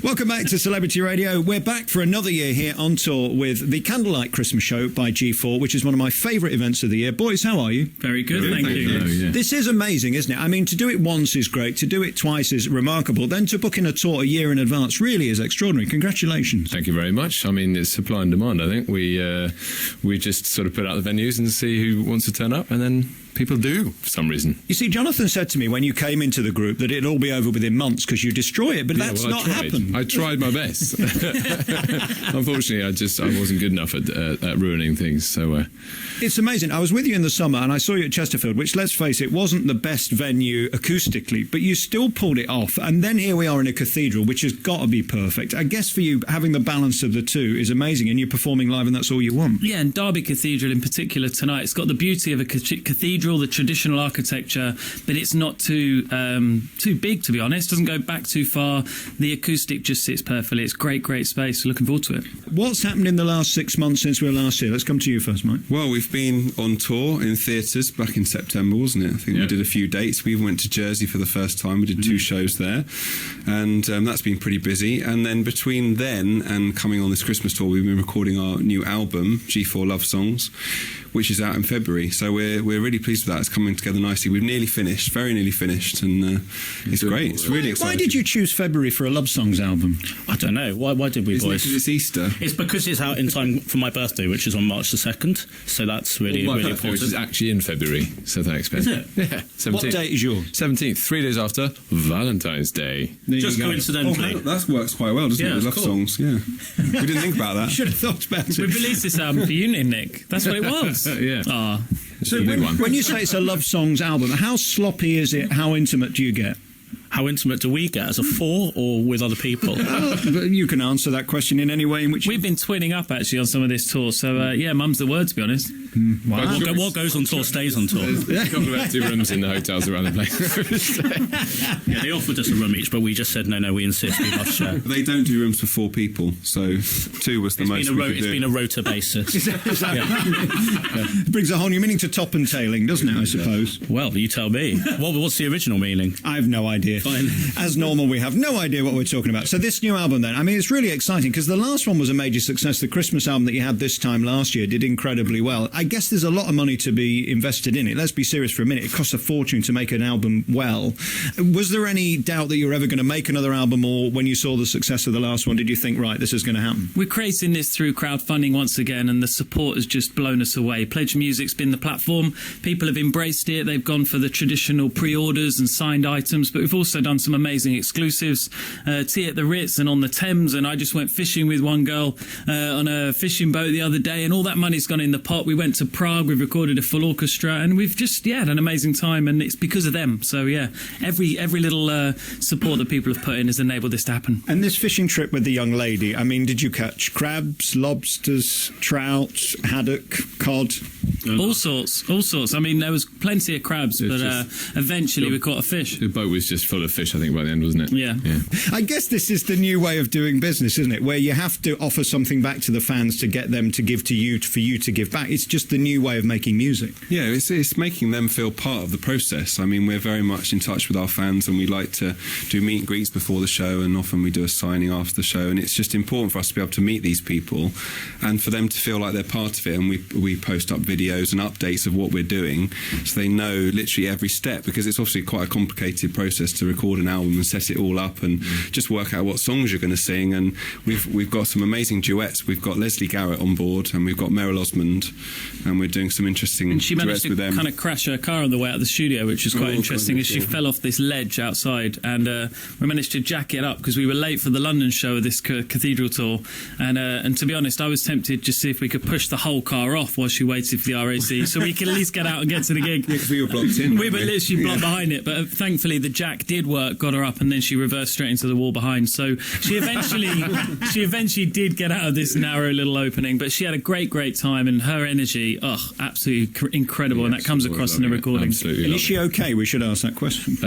Welcome back to Celebrity Radio. We're back for another year here on tour with the Candlelight Christmas Show by G4, which is one of my favourite events of the year. Boys, how are you? Very good, thank you. Yeah. This is amazing, isn't it? I mean, to do it once is great. To do it twice is remarkable. Then to book in a tour a year in advance really is extraordinary. Congratulations. Thank you very much. I mean, it's supply and demand, I think. We just sort of put out the venues and see who wants to turn up, and then people do for some reason. You see, Jonathan said to me when you came into the group that it'd all be over within months because you destroy it, but that's not happened. I tried my best. Unfortunately, I wasn't good enough at ruining things. So it's amazing. I was with you in the summer and I saw you at Chesterfield, which, let's face it, wasn't the best venue acoustically, but you still pulled it off. And then here we are in a cathedral, which has got to be perfect. I guess for you, having the balance of the two is amazing, and you're performing live and that's all you want. Yeah, and Derby Cathedral in particular tonight, it's got the beauty of a cathedral, the traditional architecture, but it's not too big, to be honest. Doesn't go back too far. The acoustic just sits perfectly. It's great space. Looking forward to it. What's happened in the last 6 months since we were last here? Let's come to you first, Mike. Well, we've been on tour in theatres back in September, wasn't it? I think we did a few dates. We even went to Jersey for the first time. We did 2 shows there, and that's been pretty busy. And then between then and coming on this Christmas tour, we've been recording our new album, G4 Love Songs, which is out in February. So we're really pleased with that. It's coming together nicely. We've nearly finished, very nearly finished, and it's great. It's really exciting. Why did you choose February for a Love Songs album? I don't know. Why did we, Isn't boys? it 'cause it's Easter? It's because it's out in time for my birthday, which is on March the 2nd. So that's really Which important. is actually in February, so thanks, Ben. Is it? Yeah, 17th. What date is yours? 17th, 3 days after Valentine's Day. Just coincidentally. That works quite well, doesn't it? With love songs, yeah. We didn't think about that. Should have thought about it. We released this album for you, Nick. That's what it was. Yeah. Ah. It's So a big one. when you say it's a Love Songs album, how sloppy is it? How intimate do you get? How intimate do we get? As a 4 or with other people? You can answer that question in any way in which... We've been twinning up, actually, on some of this tour. So, yeah, mum's the word, to be honest. Wow. What goes on tour stays on tour. There's a couple of empty rooms in the hotels around the place. Yeah, they offered us a room each, but we just said, no, we insist, we must share. They don't do rooms for 4 people, so 2 was the most we could It's do. been a rota basis. It brings a whole new meaning to top and tailing, doesn't it, I suppose? Well, you tell me. What's the original meaning? I have no idea. Fine. As normal, we have no idea what we're talking about. So this new album then, I mean, it's really exciting because the last one was a major success. The Christmas album that you had this time last year did incredibly well. I guess there's a lot of money to be invested in it. Let's be serious for a minute. It costs a fortune to make an album well. Was there any doubt that you were ever going to make another album, or when you saw the success of the last one, did you think, right, this is going to happen? We're creating this through crowdfunding once again, and the support has just blown us away. Pledge Music's been the platform. People have embraced it. They've gone for the traditional pre-orders and signed items, but we've also done some amazing exclusives. Tea at the Ritz and on the Thames, and I just went fishing with one girl on a fishing boat the other day, and all that money's gone in the pot. We went to Prague, we've recorded a full orchestra, and we've just had an amazing time, and it's because of them. So yeah, every little support that people have put in has enabled this to happen. And this fishing trip with the young lady, I mean, did you catch crabs, lobsters, trout, haddock, cod? All sorts. I mean, there was plenty of crabs, but eventually we caught a fish. The boat was just full of fish, I think, by the end, wasn't it? Yeah. I guess this is the new way of doing business, isn't it? Where you have to offer something back to the fans to get them to give to you, for you to give back. It's just the new way of making music. Yeah, it's making them feel part of the process. I mean, we're very much in touch with our fans, and we like to do meet and greets before the show, and often we do a signing after the show, and it's just important for us to be able to meet these people and for them to feel like they're part of it, and we post up videos and updates of what we're doing so they know literally every step, because it's obviously quite a complicated process to record an album and set it all up and just work out what songs you're going to sing. And we've got some amazing duets. We've got Leslie Garrett on board, and we've got Meryl Osmond, and we're doing some interesting And she managed duets to with them. kind of crash her car on the way out of the studio, which is quite interesting, as she fell off this ledge outside, and we managed to jack it up because we were late for the London show of this cathedral tour, and to be honest, I was tempted just to see if we could push the whole car off while she waited for the RAC so we could at least get out and get to the gig. Yeah, 'cause we were blocked in. We were literally blocked behind it, but thankfully the jack did work, got her up, and then she reversed straight into the wall behind. So she eventually did get out of this narrow little opening, but she had a great time, and her energy, absolutely incredible, and that comes across in the recording. Absolutely. And is she okay? We should ask that question.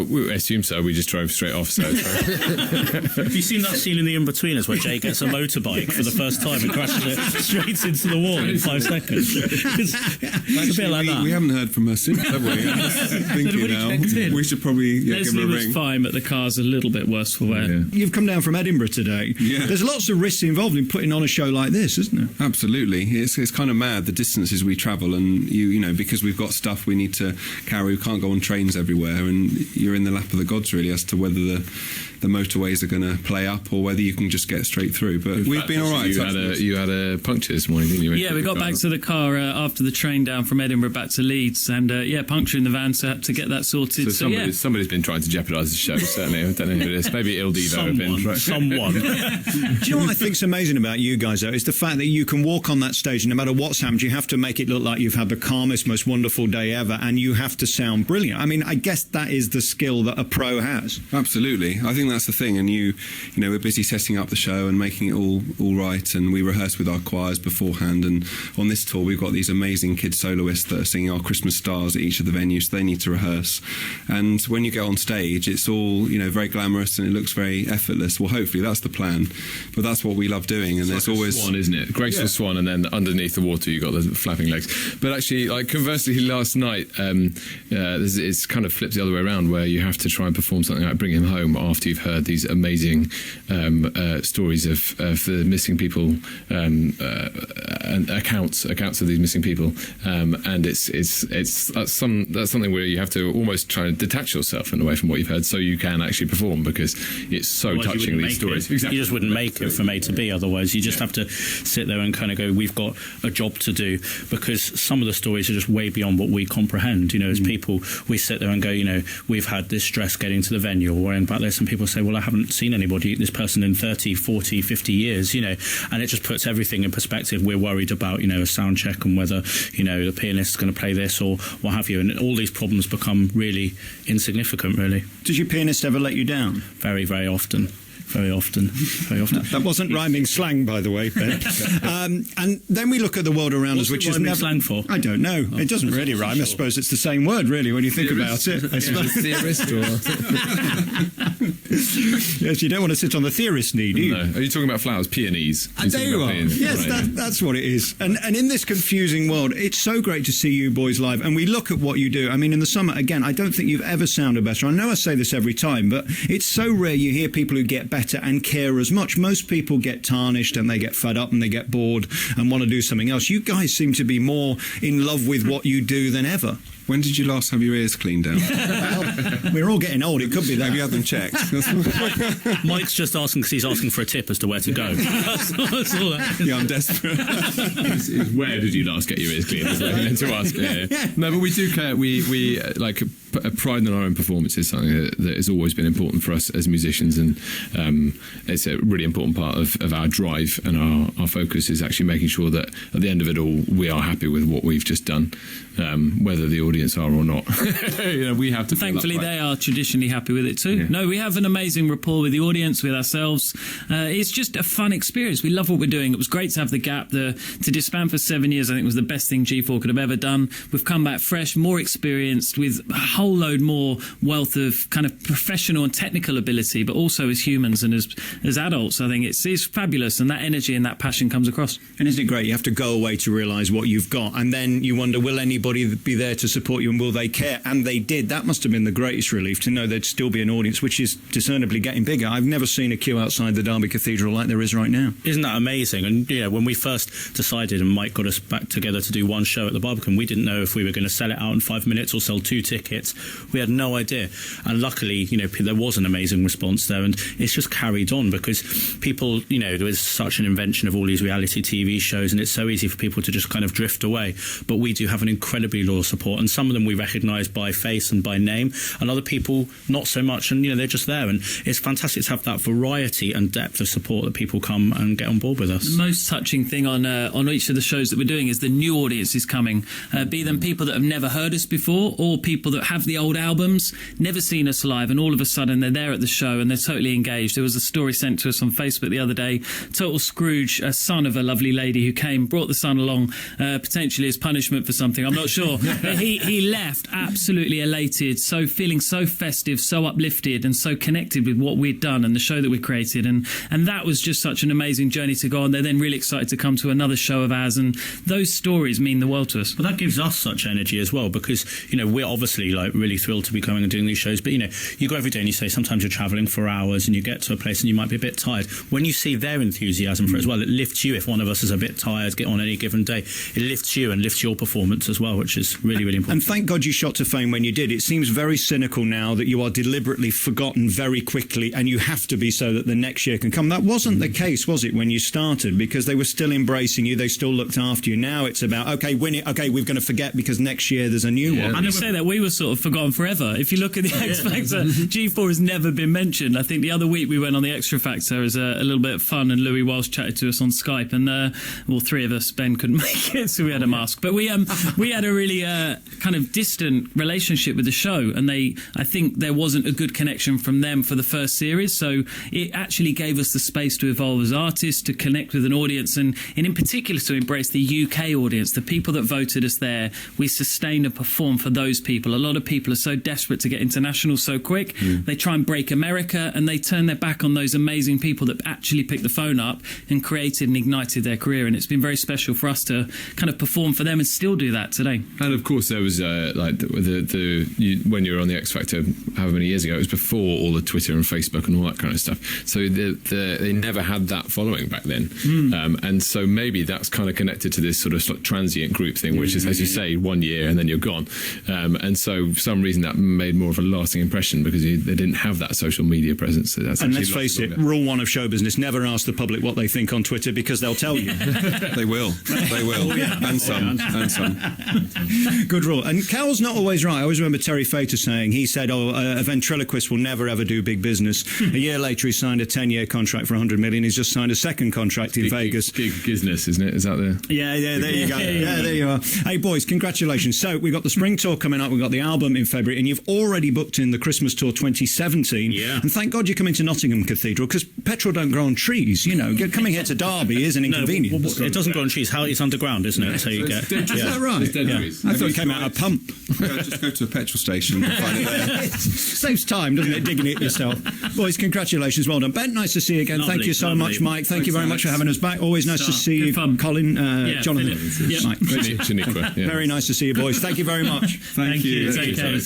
We assume so. We just drove straight off. So Have you seen that scene in The In-Betweeners where Jay gets a motorbike for the first time and crashes it straight into the wall in 5 seconds? It's a bit like that. We haven't heard from her since, have we? I'm just thinking now. We should probably give Leslie her a was ring. fine, but the car's a little bit worse for wear. Yeah. You've come down from Edinburgh today. Yeah. There's lots of risks involved in putting on a show like this, isn't there? Absolutely. It's kind of mad, the distances we travel, and you know, because we've got stuff we need to carry, we can't go on trains everywhere, and you're in the lap of the gods really as to whether the motorways are going to play up or whether you can just get straight through. But we've been all right. You had a puncture this morning, didn't you? Yeah, we got back to the car after the train down from Edinburgh back to Leeds, and puncture in the van, so had to get that sorted. So somebody's been trying to jeopardise the show, certainly. I don't know who it is. Maybe Il Divo have been. Someone. Do you know what I think's amazing about you guys, though? Is the fact that you can walk on that stage, and no matter what's happened, you have to make it look like you've had the calmest, most wonderful day ever, and you have to sound brilliant. I mean, I guess that is the skill that a pro has. Absolutely. I think that's the thing. And you know, we're busy setting up the show and making it all right, and we rehearse with our choirs beforehand. And on this tour, we've got these amazing kid soloists that are singing our Christmas stars at each of the venues, so they need to rehearse. And when you get on stage, it's all, you know, very glamorous and it looks very effortless. Well, hopefully that's the plan, but that's what we love doing. And there's like always a swan, isn't it? Graceful swan, and then underneath the water you got the flapping legs. But actually, like conversely, last night it's kind of flipped the other way around, where you have to try and perform something like Bring Him Home after you've heard these amazing stories of the missing people and accounts of these missing people, and that's something where you have to almost try and detach yourself in a way from what you've heard, so you can actually perform, because it's so touching, these stories. Exactly. You just wouldn't make it from A to B otherwise. You just have to sit there and kind of go, we've got a job to do, because some of the stories are just way beyond what we comprehend. You know, as people, we sit there and go, you know, we've had this stress getting to the venue, or in fact there's some people say, well, I haven't seen anybody, this person, in 30, 40, 50 years, you know, and it just puts everything in perspective. We're worried about, you know, a sound check and whether, you know, the pianist is going to play this or what have you, and all these problems become really insignificant, really. Does your pianist ever let you down? Very, very often. Very often. That wasn't rhyming slang, by the way, Ben. And then we look at the world around us, which is never slang for. I don't know. It doesn't really rhyme. Sure. I suppose it's the same word, really, when you think about it. I suppose. Theorist, Yes, you don't want to sit on the theorist knee, do you? No. Are you talking about flowers? Peonies? There you are. Yes, that's what it is. And in this confusing world, it's so great to see you boys live. And we look at what you do. I mean, in the summer, again, I don't think you've ever sounded better. I know I say this every time, but it's so rare you hear people who get better and care as much. Most people get tarnished and they get fed up and they get bored and want to do something else. You guys seem to be more in love with what you do than ever. When did you last have your ears cleaned out? Well, we're all getting old. It could be that. Have you had them checked? Mike's just asking because he's asking for a tip as to where to go. That's all that. Yeah, I'm desperate. Where did you last get your ears cleaned? Is what I meant to ask. Yeah. No, but we do care. We like pride in our own performance is something that has always been important for us as musicians, and it's a really important part of our drive, and our focus is actually making sure that at the end of it all we are happy with what we've just done, whether the audience are or not. You know, we have to. Thankfully, they are traditionally happy with it too. Yeah. No, we have an amazing rapport with the audience, with ourselves. It's just a fun experience. We love what we're doing. It was great to have the gap. To disband for 7 years, I think, was the best thing G4 could have ever done. We've come back fresh, more experienced, with a whole load more wealth of kind of professional and technical ability, but also as humans and as adults. I think it's fabulous, and that energy and that passion comes across. And isn't it great? You have to go away to realise what you've got, and then you wonder, will anybody be there to support you, and will they care? And they did. That must have been the greatest relief, to know there'd still be an audience, which is discernibly getting bigger. I've never seen a queue outside the Derby Cathedral like there is right now. Isn't that amazing? And you know, when we first decided, and Mike got us back together to do one show at the Barbican, we didn't know if we were going to sell it out in 5 minutes or sell 2 tickets. We had no idea. And luckily, you know, there was an amazing response there, and it's just carried on because people, you know, there was such an invention of all these reality TV shows, and it's so easy for people to just kind of drift away. But we do have an incredibly loyal support, and some of them we recognise by face and by name, and other people not so much, and you know, they're just there. And it's fantastic to have that variety and depth of support that people come and get on board with us. The most touching thing on each of the shows that we're doing is the new audiences coming, be them people that have never heard us before, or people that have the old albums, never seen us live, and all of a sudden they're there at the show and they're totally engaged. There was a story sent to us on Facebook the other day. Total Scrooge, a son of a lovely lady who came, brought the son along, potentially as punishment for something, I'm not sure. He he left absolutely elated, so feeling so festive, so uplifted, and so connected with what we'd done and the show that we created, and that was just such an amazing journey to go on. They're then really excited to come to another show of ours, and those stories mean the world to us. Well, that gives us such energy as well, because we're obviously like really thrilled to be coming and doing these shows. But you go every day and you say sometimes you're travelling for hours and you get to a place and you might be a bit tired. When you see their enthusiasm for it as well, it lifts you. If one of us is a bit tired, get on any given day, it lifts you and lifts your performance as well, which is really, really important. And thank God you shot to fame when you did. It seems very cynical now that you are deliberately forgotten very quickly, and you have to be so that the next year can come. That wasn't the case, was it, when you started? Because they were still embracing you, they still looked after you. Now it's about, okay, win it, okay, we're going to forget because next year there's a new one. And you say that, we were sort of forgotten forever. If you look at the X Factor, G4 has never been mentioned. I think the other week we went on the Extra Factor as a little bit of fun, and Louis Walsh chatted to us on Skype, and three of us, Ben couldn't make it, so we had a mask. But we had a really kind of distant relationship with the show, and I think there wasn't a good connection from them for the first series, so it actually gave us the space to evolve as artists, to connect with an audience, and in particular to embrace the UK audience, the people that voted us there. We sustained and performed for those people. A lot of people are so desperate to get international so quick, they try and break America, and they turn their back on those amazing people that actually picked the phone up and created and ignited their career, and it's been very special for us to kind of perform for them and still do that today. And of course there was when you were on the X Factor however many years ago, it was before all the Twitter and Facebook and all that kind of stuff, so they never had that following back then. And so maybe that's kind of connected to this sort of transient group thing, which is, as you say, 1 year and then you're gone, and so for some reason that made more of a lasting impression because they didn't have that social media presence. So and let's face it, rule one of show business, never ask the public what they think on Twitter, because they'll tell you. They will. And some. Good rule. And Cal's not always right. I always remember Terry Fator saying, he said, a ventriloquist will never ever do big business. A year later he signed a 10-year contract for 100 million. He's just signed a second contract in Vegas. Big business, isn't it? Is that the... Yeah, there you go. Yeah, there you are. Hey boys, congratulations. So we've got the spring tour coming up, we've got the album in February, and you've already booked in the Christmas tour 2017. Yeah. And thank God you come into Nottingham Cathedral, because petrol don't grow on trees, coming here to Derby is an inconvenience. It doesn't grow on trees. It's underground, isn't it? So you get... Is that right? I thought it came out of a pump. Just go to a petrol station and find it there. Saves time, doesn't it, digging it yourself. Boys, congratulations, well done. Ben, nice to see you again. Lovely, thank you so much, Mike. Thank you very much for having us back. Always nice to see you, fun. Colin, Jonathan. Yep. Mike. Shaniqua, yeah. Very nice to see you, boys. Thank you very much. Thank you. Take care.